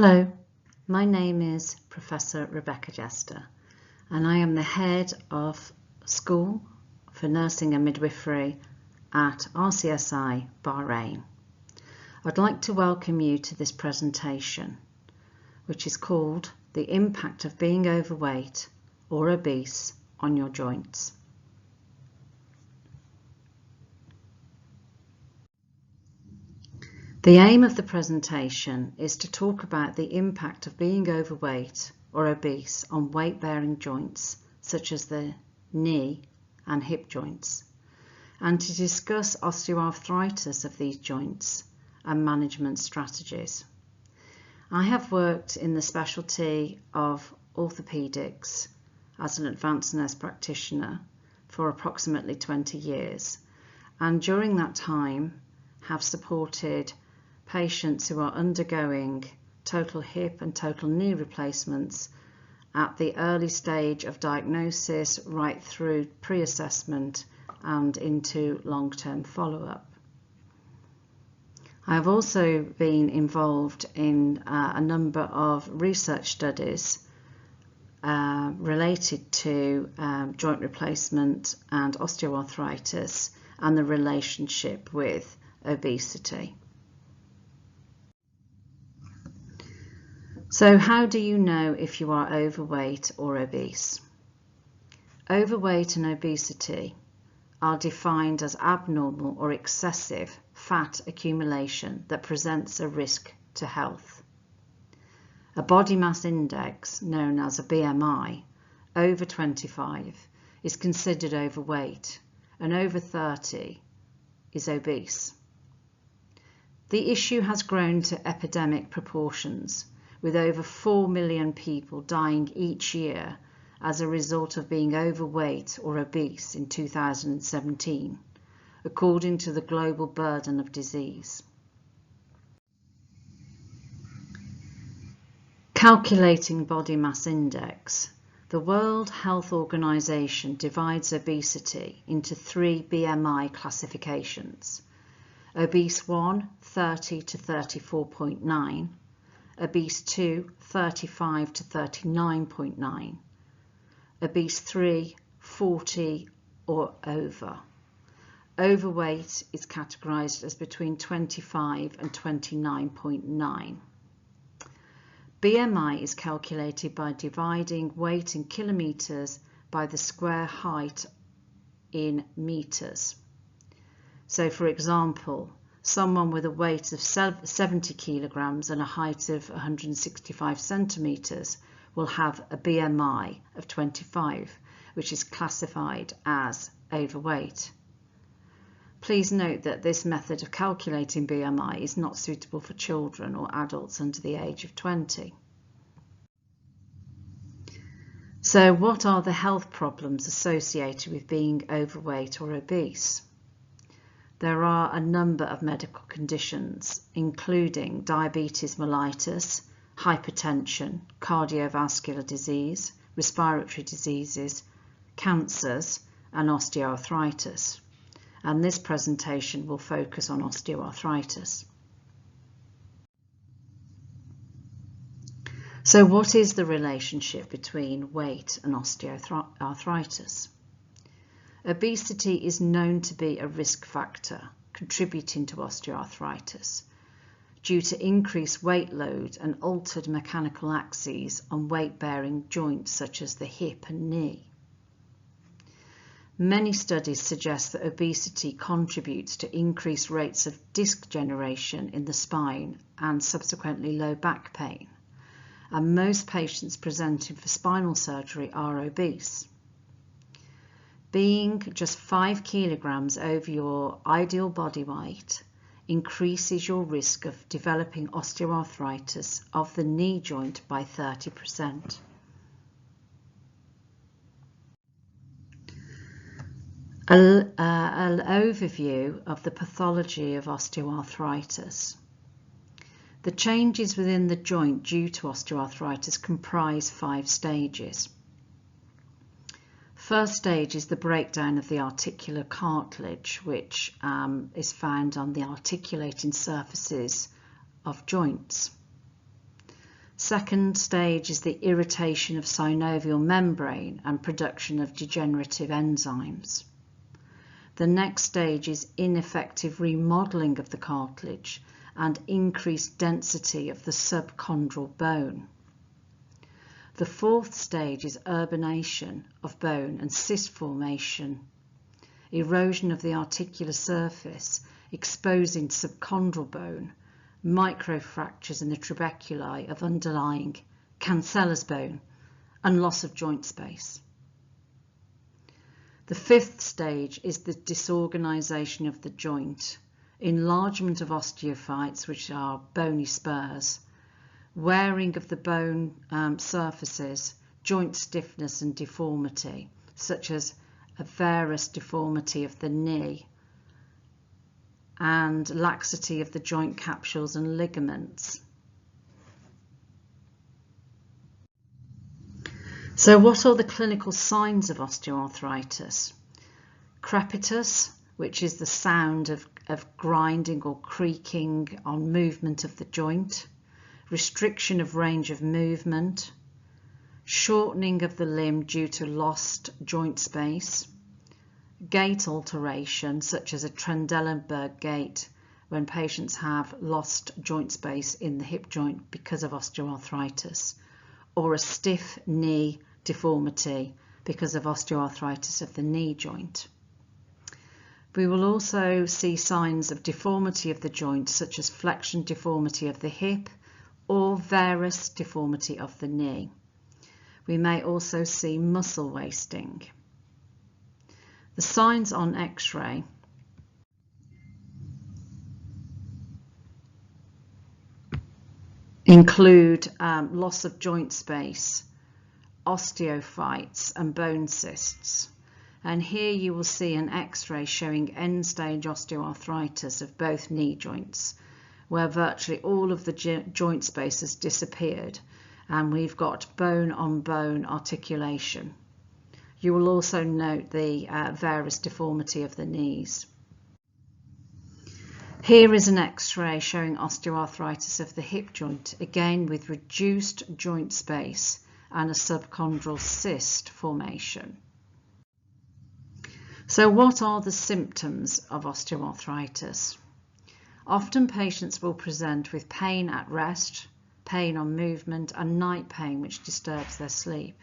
Hello, my name is Professor Rebecca Jester and I am the head of School for Nursing and Midwifery at RCSI Bahrain. I'd like to welcome you to this presentation, which is called The Impact of Being Overweight or Obese on Your Joints. The aim of the presentation is to talk about the impact of being overweight or obese on weight-bearing joints such as the knee and hip joints, and to discuss osteoarthritis of these joints and management strategies. I have worked in the specialty of orthopedics as an advanced nurse practitioner for approximately 20 years, and during that time have supported patients who are undergoing total hip and total knee replacements at the early stage of diagnosis right through pre-assessment and into long-term follow-up. I have also been involved in a number of research studies related to joint replacement and osteoarthritis and the relationship with obesity. So how do you know if you are overweight or obese? Overweight and obesity are defined as abnormal or excessive fat accumulation that presents a risk to health. A body mass index, known as a BMI, over 25 is considered overweight, and over 30 is obese. The issue has grown to epidemic proportions, with over 4 million people dying each year as a result of being overweight or obese in 2017, according to the Global Burden of Disease. Calculating body mass index. The World Health Organization divides obesity into 3 BMI classifications: Obese 1, 30 to 34.9, Obese 2, 35 to 39.9, Obese 3, 40 or over. Overweight is categorized as between 25 and 29.9. BMI is calculated by dividing weight in kilometers by the square height in meters. So for example, someone with a weight of 70 kilograms and a height of 165 centimeters will have a BMI of 25, which is classified as overweight. Please note that this method of calculating BMI is not suitable for children or adults under the age of 20. So what are the health problems associated with being overweight or obese? There are a number of medical conditions, including diabetes mellitus, hypertension, cardiovascular disease, respiratory diseases, cancers, and osteoarthritis. And this presentation will focus on osteoarthritis. So what is the relationship between weight and osteoarthritis? Obesity is known to be a risk factor contributing to osteoarthritis due to increased weight load and altered mechanical axes on weight-bearing joints such as the hip and knee. Many studies suggest that obesity contributes to increased rates of disc generation in the spine and subsequently low back pain, and most patients presenting for spinal surgery are obese. Being just 5 kilograms over your ideal body weight increases your risk of developing osteoarthritis of the knee joint by 30%. An overview of the pathology of osteoarthritis. The changes within the joint due to osteoarthritis comprise 5 stages. First stage is the breakdown of the articular cartilage, which is found on the articulating surfaces of joints. Second stage is the irritation of synovial membrane and production of degenerative enzymes. The next stage is ineffective remodeling of the cartilage and increased density of the subchondral bone. The fourth stage is urbanation of bone and cyst formation, erosion of the articular surface, exposing subchondral bone, microfractures in the trabeculi of underlying cancellous bone, and loss of joint space. The fifth stage is the disorganization of the joint, enlargement of osteophytes, which are bony spurs, wearing of the bone surfaces, joint stiffness and deformity, such as a varus deformity of the knee, and laxity of the joint capsules and ligaments. So what are the clinical signs of osteoarthritis? Crepitus, which is the sound of grinding or creaking on movement of the joint, restriction of range of movement, shortening of the limb due to lost joint space, gait alteration such as a Trendelenburg gait when patients have lost joint space in the hip joint because of osteoarthritis, or a stiff knee deformity because of osteoarthritis of the knee joint. We will also see signs of deformity of the joint such as flexion deformity of the hip or varus deformity of the knee. We may also see muscle wasting. The signs on X-ray include loss of joint space, osteophytes and bone cysts. And here you will see an X-ray showing end-stage osteoarthritis of both knee joints, where virtually all of the joint space has disappeared and we've got bone-on-bone articulation. You will also note the varus deformity of the knees. Here is an X-ray showing osteoarthritis of the hip joint, again with reduced joint space and a subchondral cyst formation. So what are the symptoms of osteoarthritis? Often patients will present with pain at rest, pain on movement, and night pain which disturbs their sleep.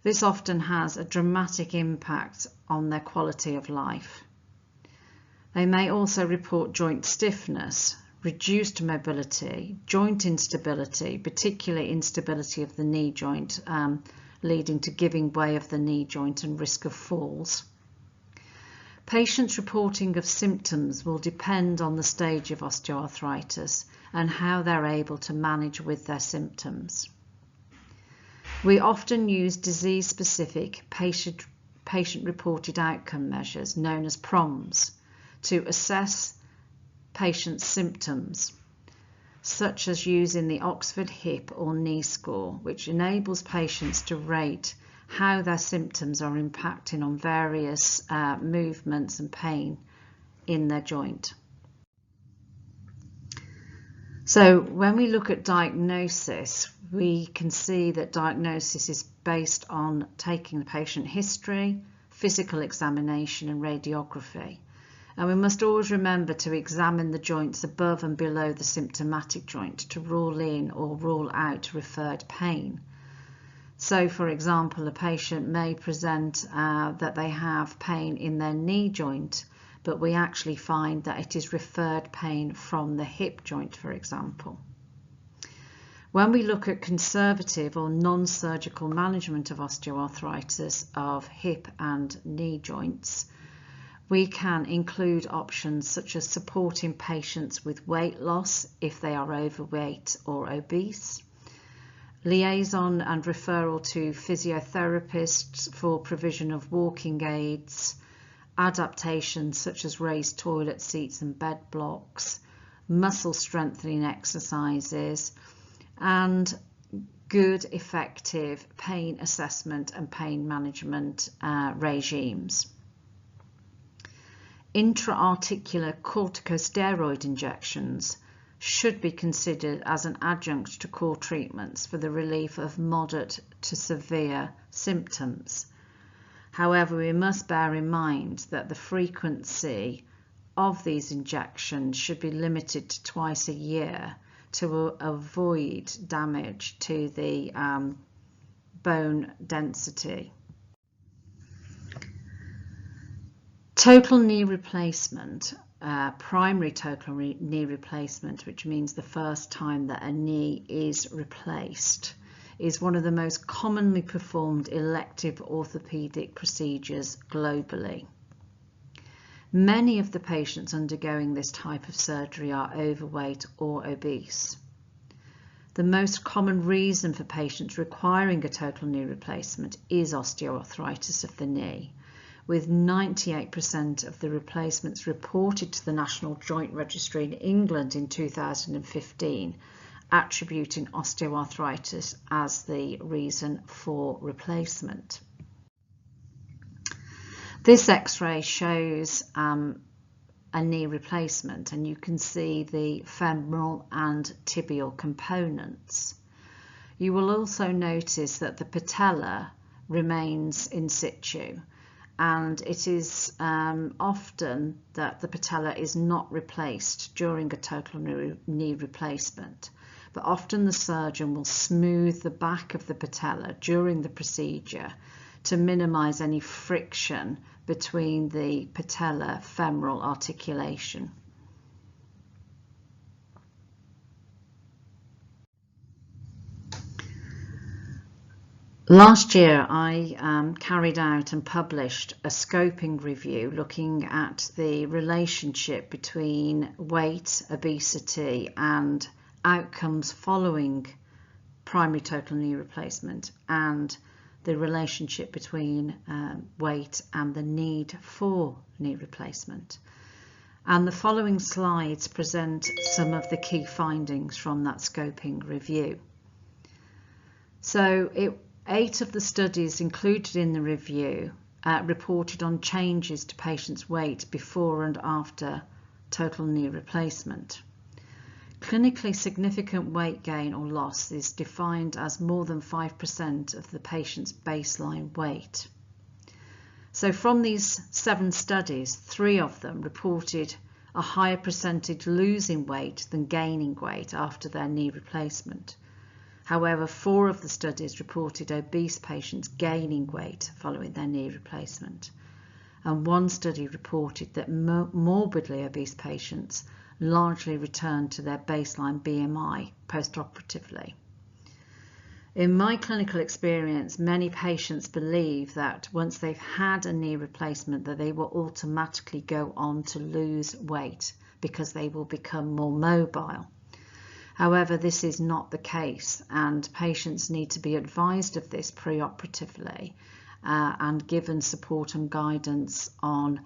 This often has a dramatic impact on their quality of life. They may also report joint stiffness, reduced mobility, joint instability, particularly instability of the knee joint, leading to giving way of the knee joint and risk of falls. Patients' reporting of symptoms will depend on the stage of osteoarthritis and how they're able to manage with their symptoms. We often use disease-specific patient-reported outcome measures known as PROMs to assess patients' symptoms, such as using the Oxford Hip or Knee Score, which enables patients to rate how their symptoms are impacting on various movements and pain in their joint. So when we look at diagnosis, we can see that diagnosis is based on taking the patient history, physical examination and radiography. And we must always remember to examine the joints above and below the symptomatic joint to rule in or rule out referred pain. So, for example, a patient may present that they have pain in their knee joint, but we actually find that it is referred pain from the hip joint, for example. When we look at conservative or non-surgical management of osteoarthritis of hip and knee joints, we can include options such as supporting patients with weight loss if they are overweight or obese, liaison and referral to physiotherapists for provision of walking aids, adaptations such as raised toilet seats and bed blocks, muscle strengthening exercises, and good effective pain assessment and pain management regimes. Intra-articular corticosteroid injections should be considered as an adjunct to core treatments for the relief of moderate to severe symptoms. However, we must bear in mind that the frequency of these injections should be limited to twice a year to avoid damage to the bone density. Total knee replacement, primary total knee replacement, which means the first time that a knee is replaced, is one of the most commonly performed elective orthopedic procedures globally. Many of the patients undergoing this type of surgery are overweight or obese. The most common reason for patients requiring a total knee replacement is osteoarthritis of the knee, with 98% of the replacements reported to the National Joint Registry in England in 2015 attributing osteoarthritis as the reason for replacement. This X-ray shows a knee replacement, and you can see the femoral and tibial components. You will also notice that the patella remains in situ, and it is often that the patella is not replaced during a total knee replacement, but often the surgeon will smooth the back of the patella during the procedure to minimize any friction between the patella-femoral articulation. Last year I carried out and published a scoping review looking at the relationship between weight, obesity and outcomes following primary total knee replacement, and the relationship between weight and the need for knee replacement. And the following slides present some of the key findings from that scoping review. So 8 of the studies included in the review reported on changes to patients' weight before and after total knee replacement. Clinically significant weight gain or loss is defined as more than 5% of the patient's baseline weight. So from these 7 studies, 3 of them reported a higher percentage losing weight than gaining weight after their knee replacement. However, 4 of the studies reported obese patients gaining weight following their knee replacement. And 1 study reported that morbidly obese patients largely returned to their baseline BMI post-operatively. In my clinical experience, many patients believe that once they've had a knee replacement that they will automatically go on to lose weight because they will become more mobile. However, this is not the case, and patients need to be advised of this pre-operatively and given support and guidance on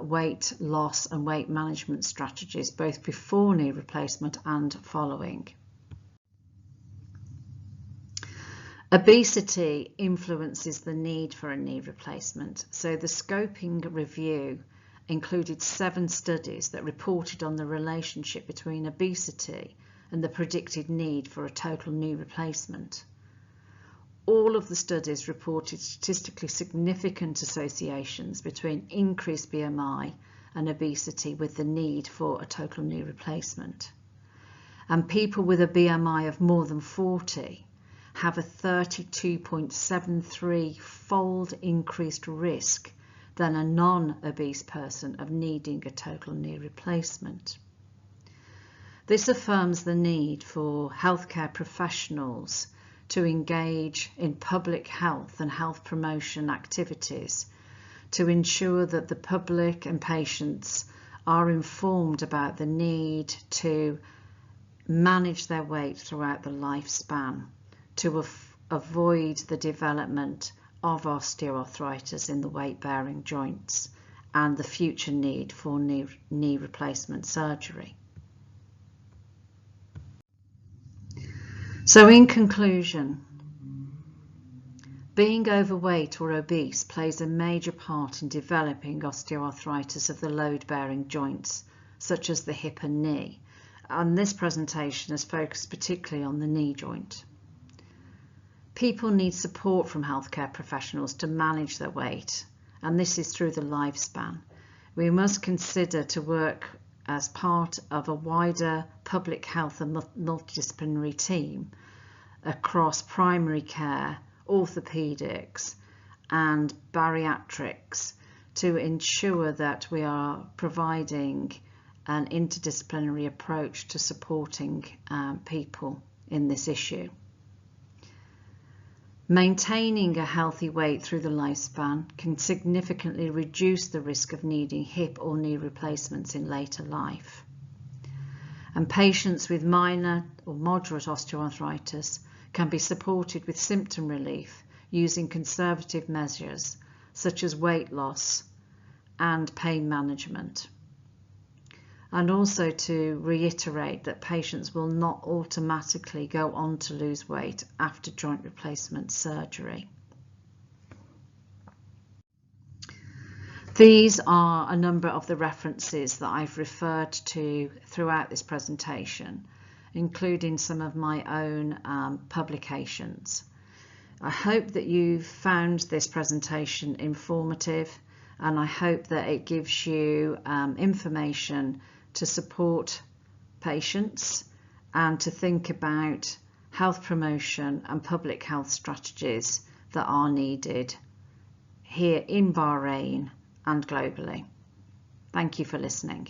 weight loss and weight management strategies both before knee replacement and following. Obesity influences the need for a knee replacement, so the scoping review included 7 studies that reported on the relationship between obesity and the predicted need for a total knee replacement. All of the studies reported statistically significant associations between increased BMI and obesity with the need for a total knee replacement. And people with a BMI of more than 40 have a 32.73-fold increased risk than a non-obese person of needing a total knee replacement. This affirms the need for healthcare professionals to engage in public health and health promotion activities to ensure that the public and patients are informed about the need to manage their weight throughout the lifespan to avoid the development of osteoarthritis in the weight-bearing joints and the future need for knee replacement surgery. So in conclusion, being overweight or obese plays a major part in developing osteoarthritis of the load-bearing joints, such as the hip and knee, and this presentation is focused particularly on the knee joint. People need support from healthcare professionals to manage their weight, and this is through the lifespan. We must consider to work as part of a wider public health and multidisciplinary team across primary care, orthopaedics and bariatrics to ensure that we are providing an interdisciplinary approach to supporting people in this issue. Maintaining a healthy weight through the lifespan can significantly reduce the risk of needing hip or knee replacements in later life. And patients with minor or moderate osteoarthritis can be supported with symptom relief using conservative measures such as weight loss and pain management. And also to reiterate that patients will not automatically go on to lose weight after joint replacement surgery. These are a number of the references that I've referred to throughout this presentation, including some of my own publications. I hope that you've found this presentation informative, and I hope that it gives you information to support patients and to think about health promotion and public health strategies that are needed here in Bahrain and globally. Thank you for listening.